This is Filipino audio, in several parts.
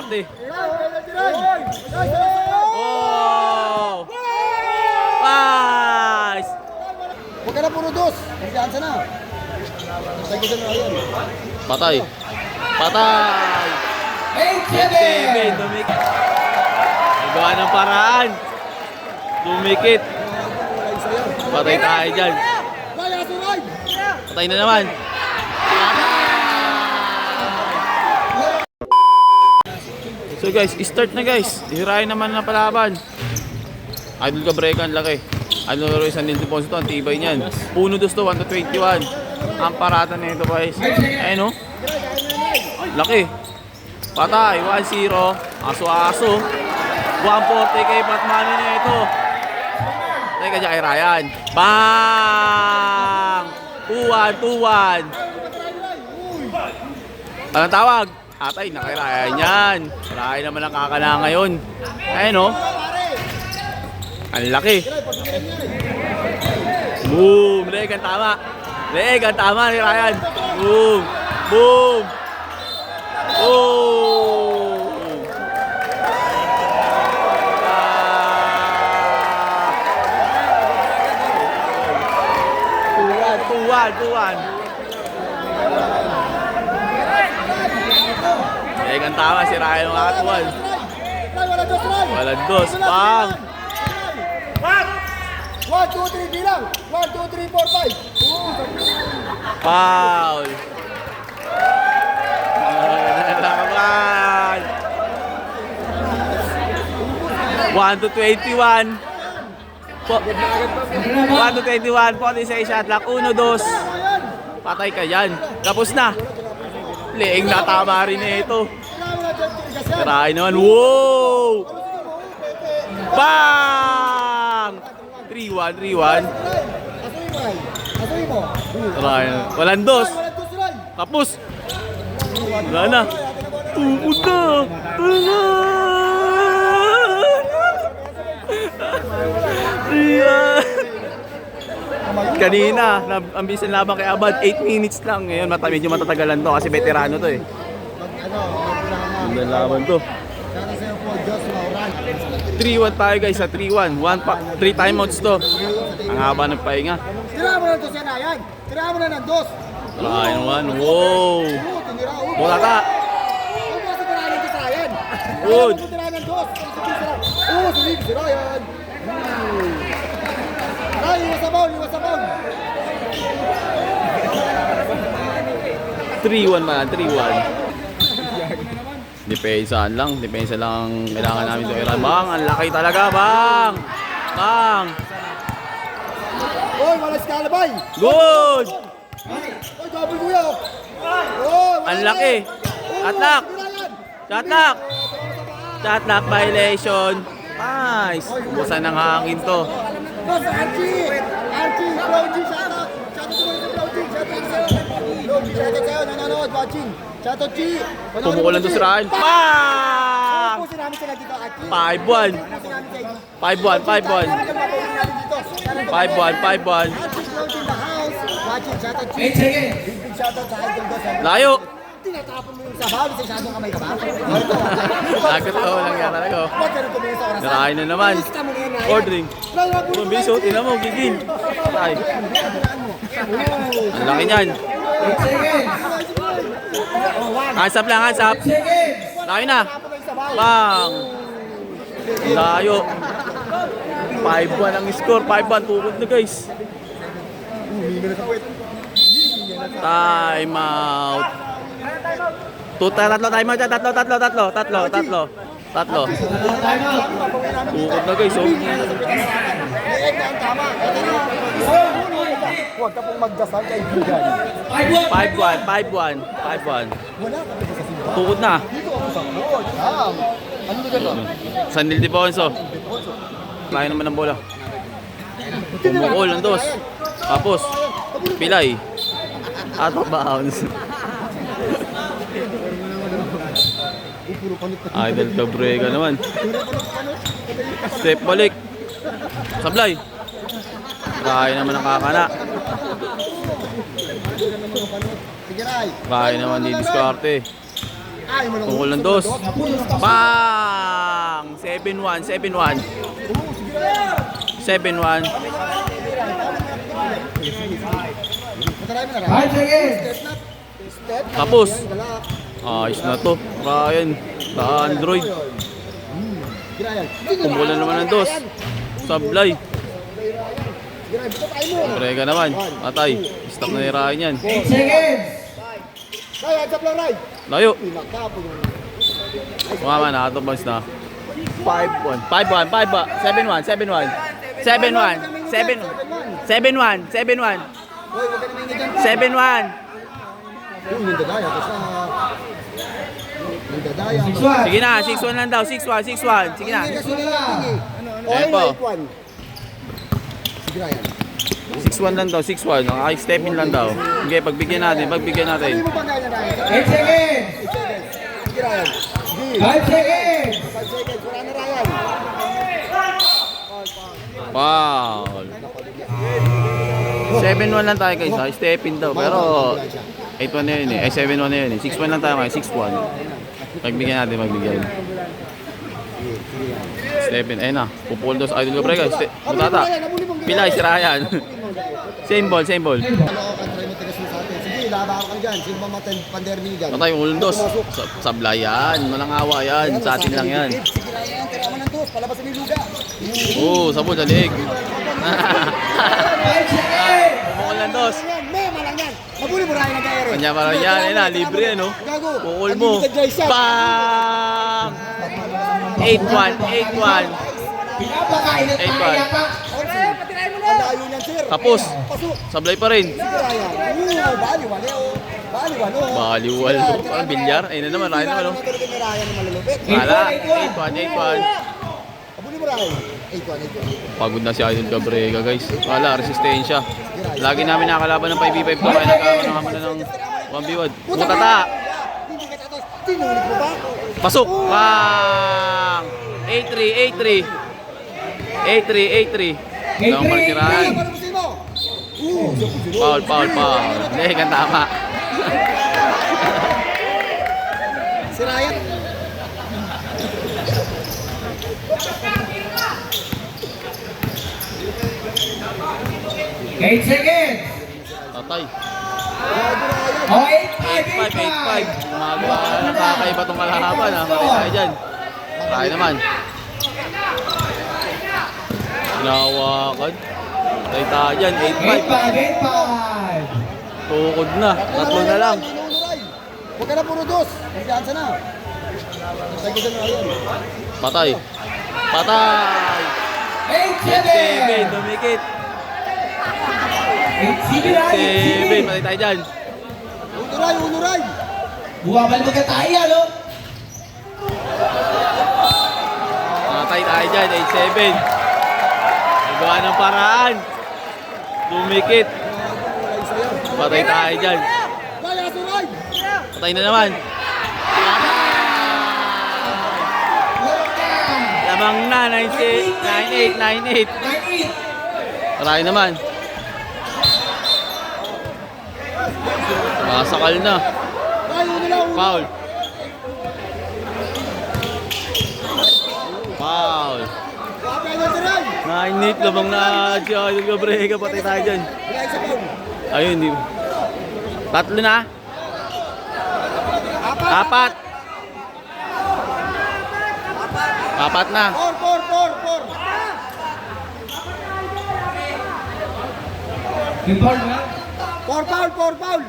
diskarte. Oh! Nice! Huwag ka na puro dos. Magdaan na. Tagisan mo yan. Patay. Patay! 8-7! Dumikit. Nagawa ng paraan. Dumikit. Patay tayo dyan. Patay na naman. So guys, start na guys. Hirahin naman na palaban. Idol Cabregan, laki. Idol Roy San Ildefonso to, ang tibay niyan. 1-2 to, 1-21. Ang parata na ito guys. Ayun o. Laki. Patay, 1-0. Aso-aso. 140 kay Batmani na ito. Teka dyan kay Ryan. Bang! 2-1, 2-1. Anong tawag? Atay, na kay Ryan yan. Ryan naman ang kakana ngayon. Ayun o. Ang laki. Boom! Leg ang tama. Leg ang tama ni Ryan. Boom! Boom! Oh! 2-1. Leg ang tama si Ryan ng katuan. Walang dos. Pang! 1, 2, 3 bilang. 1, 2, 3, 4, 5. Foul! Laban! 1-21. 1-21. 46 shot lock. 1-2. Patay ka yan. Tapos na. Leeng na tama rin na ito. Tirahin naman. Wow! Bang! 3-1. Tirahin. Walang dos. Tapos. Wala na. Tukod na. Kanina, ang bisan laban kay Abad, 8 minutes lang. Ngayon, medyo matatagalan to kasi veterano to eh. Ang laban to. 3-1 tayo guys sa 3-1. 3 timeouts to. Ang haba ng pahinga. Tira mo na dos yan, Ryan. Tira mo na ng dos. Try naman. Wow! Bola ta! Good! Iwas sa ball. 3-1 man, 3-1. Depensa lang ang kailangan namin ito. Bang, ang laki talaga, bang! Bang! Oy, wala si Kalabay! Good! Oy, double kuya! Oy, Ang laki! Shotlock! Shotlock! Shotlock violation! Nice! Busan ng hangin to. Boss, Archie! Brody, shout out! Shout out to Brody! Shout out sa'yo, nanonood, watching! Shout out, Chi! Tumukulan to si Ryan. Bang! Pusin namin sila dito, Archie! 5-1. 5-1. Watching, shout out, Chi! Big shout out sa Idol Boss. Layo! Tinatapon mo yung sabaw, sa isadong kamay ka ba? Nagkatawa lang yan talaga. Ba't ganun tumingin sa orasan? Narahin na naman. Alis ka muna yan, Ryan. Ordering. Pumbiso, tinan mo, gigil. Patay. Ang laki niyan. Hands up lang, hands up. Laki na. Bang! Layo. 5-1 ang score. 5-1. Tukod na guys. Time out. Tatlo time out. Tatlo. Tukod na guys. Huwag ka pong magdasal kay Bigan. 5-1. Tukod na. Dito ako sa board. Ano ba gano'n? San Ildefonso. Layo naman ng bola. Pumukol ng dos. Tapos, pilay. Out of bounds. Idol Cabrera naman. Step balik. Sablay. Kaya naman ang kakana. Sige, Ray. Kaya naman di diskarte. Ay, malungkot. Tungkol ng dos. Bang! 7-1, 7-1. 7-1. Matry mo na, Ryan. 5 seconds. Step na. Step. Tapos. Yan, galak. Ayos na to. Ryan. Sa Android. Girayan. Tungkol na naman ng dos. Sablay. Girayan, bito tayo mo. Brega naman. Patay. Stop na ni Ryan yan. 8 seconds. Ryan, tap lang, Ryan. Layo. Pinakapo yung... Mama na. Ato bounce na. 5-1. 5-1. 5-1. 7-1. 7-1. 7-1. 7-1. 7-1. 7-1. Hoy, huwag ka na maingay dyan. 7-1. Yung dadaya, kasi yung dadaya. 6-1. Sige na. 6-1 lang daw. 6-1. 6-1. Sige na. Hindi kasi nalating eh. Ayan po. 8-1. Sige, Ryan. 6-1 lang daw. 6-1. Step in lang daw. Sige, pagbigyan natin. Pagbigyan natin. Sabi mo pa kaya na, Ryan. 8 seconds. 8 seconds. Sige, Ryan. Sige. 5 seconds. 5 seconds. Wala na, Ryan. Foul. 7-1 lang tayo guys ha. Step in daw. Pero 8-1 na yun eh. Ay 7-1 na yun eh. 6-1 lang tayo ngayon. 6-1. Pagbigyan natin. Pagbigyan. Step in. Ayun na. Pupul dos. Idol ko pre guys. Mutata. Pilay si Ryan. Same ball. Same ball. Ano ko, try mo tigas mo sa atin. Sige, labahan ka dyan. Sino ba pandermi dyan? Patay yung ulundos. Sablayan. Walang awa yan. Sa atin lang yan. Sige, Ryan. Tira mo ng dos. Palabas na yung luga. Oo. Sabol sa liig. 5 seconds. Pukul lang dos. Mema lang yan. Mabuli mo, Ryan, nag-aere. Kanya parang yan. Ayun na. Libre yan oh. Gago. Pukul mo. Bang! 8-1. 8-1. Pinapakain at 8-1. kaya pa. Ang layo niyan, sir. Tapos. Pasok. Sablay pa rin. Sige, Ryan. Baliwan eh, oh. Baliwan, oh. Baliwal. Parang bilyar. Ayun na naman. Ryan naman oh. Matulog ni Ryan na malulupit. Wala. 8-1. Abuli mo, Ryan. 8-1. Pagod na si Idol Cabrera guys. Wala. Resistensya. Lagi namin nakakalaban ng 5v5 to. Kaya nagkakaroon naman na ng 1v1. Putata. Hindi ka tatos. Tinulit mo ba? Pasok. Bang! 8-3. 8-3. Dalawang martirahan. Ryan, paano gusto mo? Foul. Hindi, kan tama. Si Ryan. Eight seconds. Tatay. Oh, 8-5. 8-5. Gumagawa ka ng kakaiba itong kalahaban ha. Mati tayo dyan. Tayo naman. Ginawakan. Tayo tayo dyan. 8-5. 8-5. Tukod na. Tatlo na lang. Huwag ka na puro dos. Kumpiyansa na. Tayo ko na Ryan. Patay. 7. 8-7. Dumikit. 7. 8-7. Patay tayo dyan. Unuray. Buwabal mo ka tayo, no? Patay tayo dyan. 8-7. Nagawa ng paraan. Dumikit. Patay tayo dyan. Kaya suray. Patay na naman. Lamang na. 9-8. 9-8. Patay naman. Masakal na. Foul. Foul. 9-8. Lamang na. Si Idol Cabrera. Patay tayo dyan. Ayun. Di. Tatlo na. 4. 4 na. 4 foul.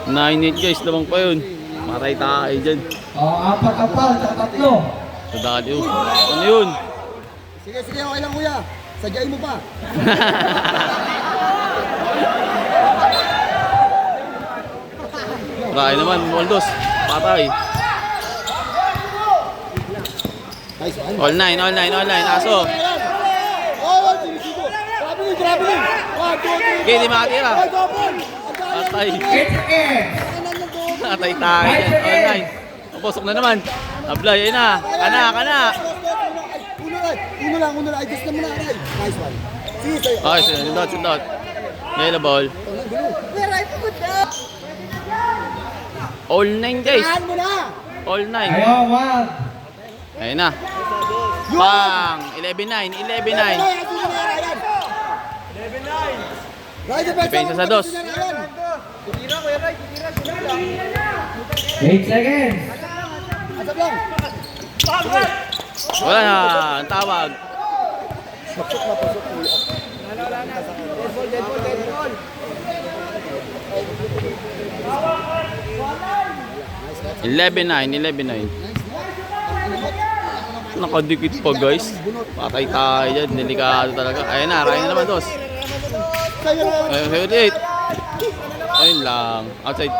9-8 guys. Lamang pa yun. Patay tayo dyan. Oh, 4 sa tatlo. Sadali. Ano yun? Sige, okay lang kuya. Sadyain mo pa. Patay naman. Moldos. Patay. Nice one. All 9. Aso. Oh, sinisigo. Traveling. 1, 2, 3. Okay, di makatira. Ay, double. Patay. 8 seconds. Patay tayo dyan. All 9. Pasok na naman. Ablay. Ayun na. Kana. Uno lang. Ay, gusto mo na. Nice one. Sige, sa'yo. Okay, sundot. Yellow ball. Where I put that? All 9 guys. Saan mo na! All 9. Ayaw, wag. Ayun na. Pang! 11-9. 11-9. Depensa sa dos. 8 seconds. Asap lang. Wala na. Ang tawag. Pasok na, pasok kuya. 11-9. 11-9. Nakadikit pa guys. Patay tayo dyan. Delikado talaga. Ayun na. Ryan na naman dos. Sa'yo na. Ayun, 78. Ayun lang. Outside.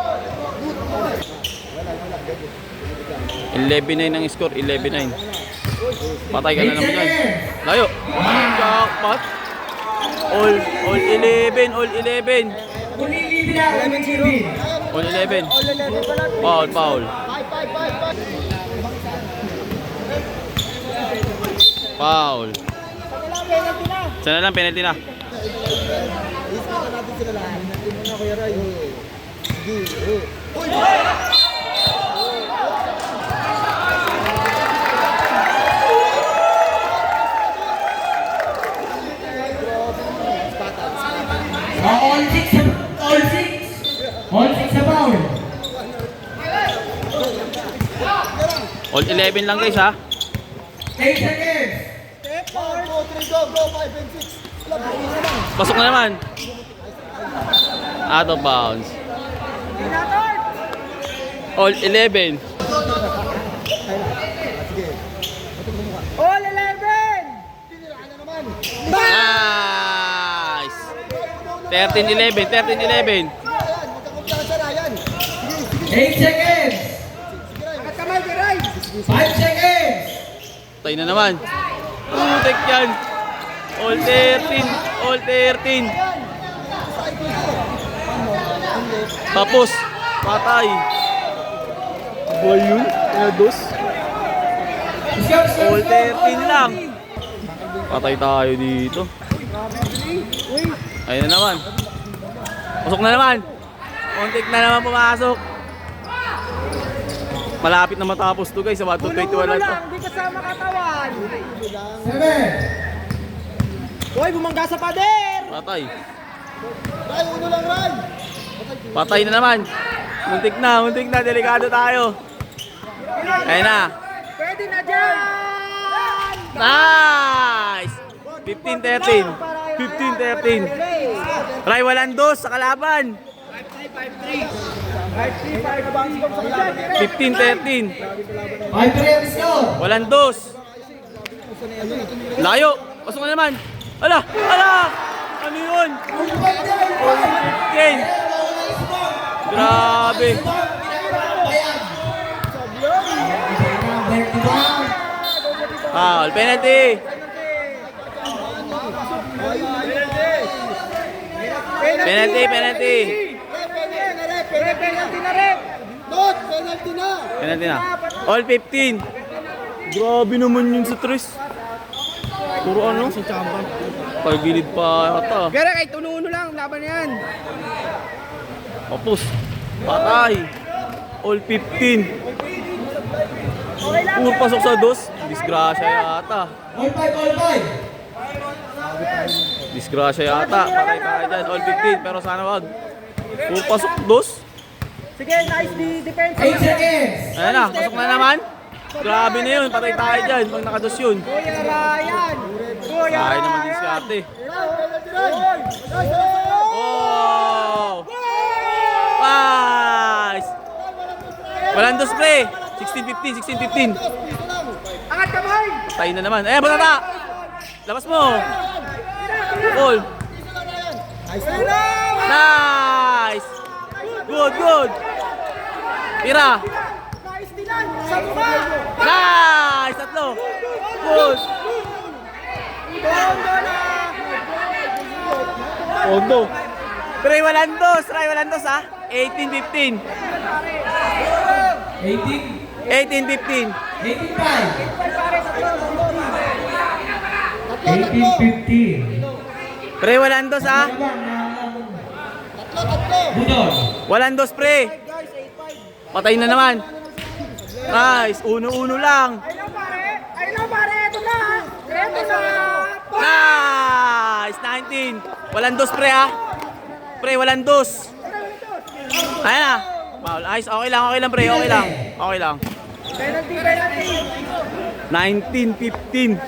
11-9 ang score. 11-9. Patay ka na naman dyan. Layo. Jackpot. All 11. All 11. Ulilibin na, ulilibin. All 11. Foul, foul. Foul. Sana lang, penalty na. All 6. All 6. All 6 sa foul. All 11 lang guys ha. 8 seconds. 1, 2, 3, go, go, 5 and 6. Wala, bukas na lang. Pasok na naman. Out of bounds. All 11. All 11! Tiniraan na naman. Nice. 13-11. 13-11. Ryan, magkakumpiyansa Ryan. Sige, 8 sige. seconds. Sige Ryan. At kamay ka Ryan. 5 seconds. Tayo na naman. Putek yan. All 13. All 13. Tapos. Patay. Ba yun? Dos. All 13 lang. Patay tayo dito. Ayun na naman. Pasok na naman. Kontik na naman pumasok. Malapit na matapos to guys. Sa 1-21 lang to. Hindi kasama katawan. 7. Hoy, bumangga sa pader. Patay. Ryan, uno lang Ryan. Patay na naman. Muntik na. Delikado tayo. Ayun na. Pwede na dyan. Nice! 15-13. 15-13. Ray, walang dos sa kalaban. 15-13. 5 frame score. Walang dos. Layo. Pasok na naman. Ala! Ano yun? 15. Grabe. Foul. Penalty. Penalty. Penalty na rin. Not, penalty na. Penalty na. All 15. Grabe naman yung sa tres. Puro ano? Sa champion. Pagilid pa yata. Pero kahit uno-uno lang, laban yan. Tapos. Patay. All 15. Puro pasok sa dos. Disgrasya yata. All 5. Disgrasya yata. Patay tayo dyan. All 15. Pero sana wag. Puro pasok dos. Sige, nice defense. 8 seconds. Ayan na. Pasok na naman. Grabe na yun. Patay tayo dyan. Pag nakados yun. Kuya Ryan. Kuya Kaya naman din si ate. Oh! Nice! Walang dos pre. 16-15. Angat kamay. Tayo na naman. Batata! Labas mo. Goal. Nice! Good. Tira. Nice dinan. Sa mukha. Nice! Tatlo. Good. Pondo. Pre, walang dos ha. 18-15. 18-15. 18-15. Pre, walang dos ha. Budol. Walang dos pre. Patay na naman. Nice. 1-1 lang. Ayun pare, ito na! Ito na! Nice. 19. Walang dos, pre, ha? Pre, walang dos. Ayan na. Foul. Nice. Okay lang, pre. Okay lang. Okay lang. Penalty, penalty! 19-15.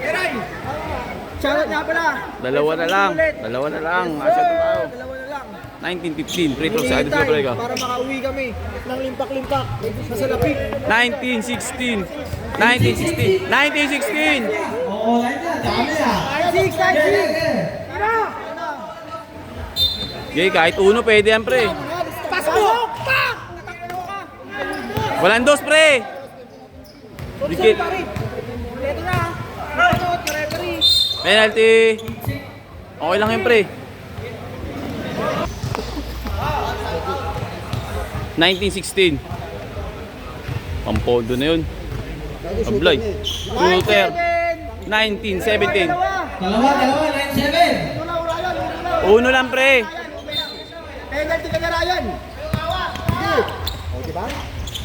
Eray! Shoutout nga pala! Dalawa na lang. Asya na tayo. Dalawa na lang. 19-15. Free throw sa Idol Cabrega. Para makauwi kami ng limpak-limpak sa salapit. 19-16. 19-16. 19-16. Oo, line na. Dami na. 9-6, 9-6! Tira! Okay, kahit uno pwede yan, pre. Pasok mo! Pak! Walang dos, pre. Dikit. Ito na! Shoutout, referee! Penalty. Okay lang yun, pre. 19-16. Pampondo na yun. Ablay. Shooter. 19-17. Dalawa, 9-7. Uno lang, pre. Penalty ka na, Ryan. Sige. O, diba?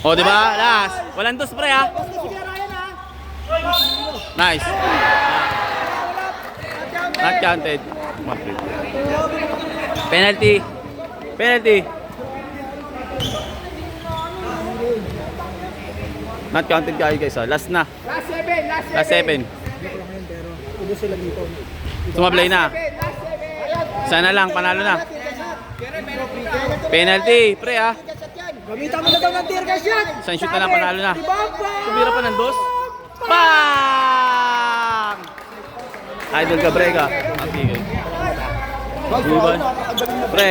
O, diba? Last. Walang dos, pre, ha? Sige, Ryan ha! Nice. Not counted. Penalty. Penalty. Not counted kayo, guys, ha? Last na. Last 7, last 7! Last 7. Sumablay na. Sana lang, panalo na. Penalty, pre, ha? Gamitan mo na daw ng tear gas yan! Isang shoot na lang, panalo na. Ibaba! Tumira pa ng dos. Bang! Idol Cabrega. Ang tigil. Buban. Pre,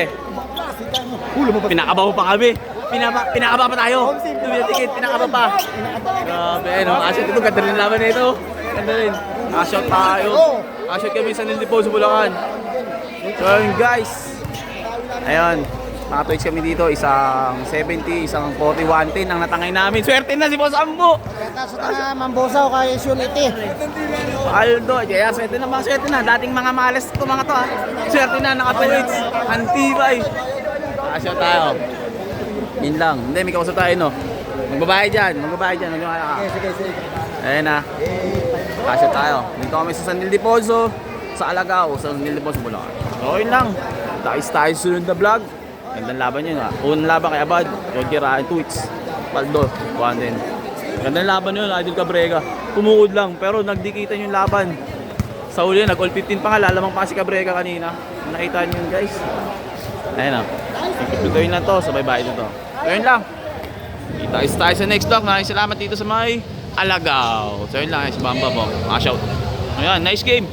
pinakaba mo pa kami. Pinakaba pa tayo. Tumitikit, pinakaba pa. Grabe, no? Asset ito, ganda rin laban na ito. Ganda rin. Asset tayo. Asset kami sa Nildipo sa Bulacan. So yun, guys. Ayun. Naka-twitch kami dito. Isang 70, isang 41-10 ang natangay namin. Swerte na si Boss Ambo. Kaya sa tanga, Mambosaw, kaya Unity. Aldo, kaya swerte na, mga swerte na. Dating mga malas to mga to, ha. Swerte na, naka-twitch. Antibay. Asya tayo. Yun lang. Hindi, may kausap tayo, no? Magbabayad dyan. Magbabayad ka. Sige. Ayun na. Asya tayo. Dito kami sa San Ildefonso, sa Alagao, sa San Ildefonso, Bulacan. So, yun lang. Tayo sunod na vlog. Gandang laban yun, ha. Unang laban kay Abad. Yung kiraan, Twitch. Paldo. Kuhan din. Gandang laban yun, Idol Cabrega. Kumukod lang, pero nagdikitan yung laban. Sa uli, nag-all 15 pa nga. Lalamang pa si Cabrega kanina. Nakita nyo yun, guys. Ayun, ha. Ituloy na to. Sabay-bay na to. So, yun lang. Kita tayo sa next vlog. Maraming salamat dito sa may Alagao. So, yun lang. Si Bamba mo. Shout. Ayan, nice game.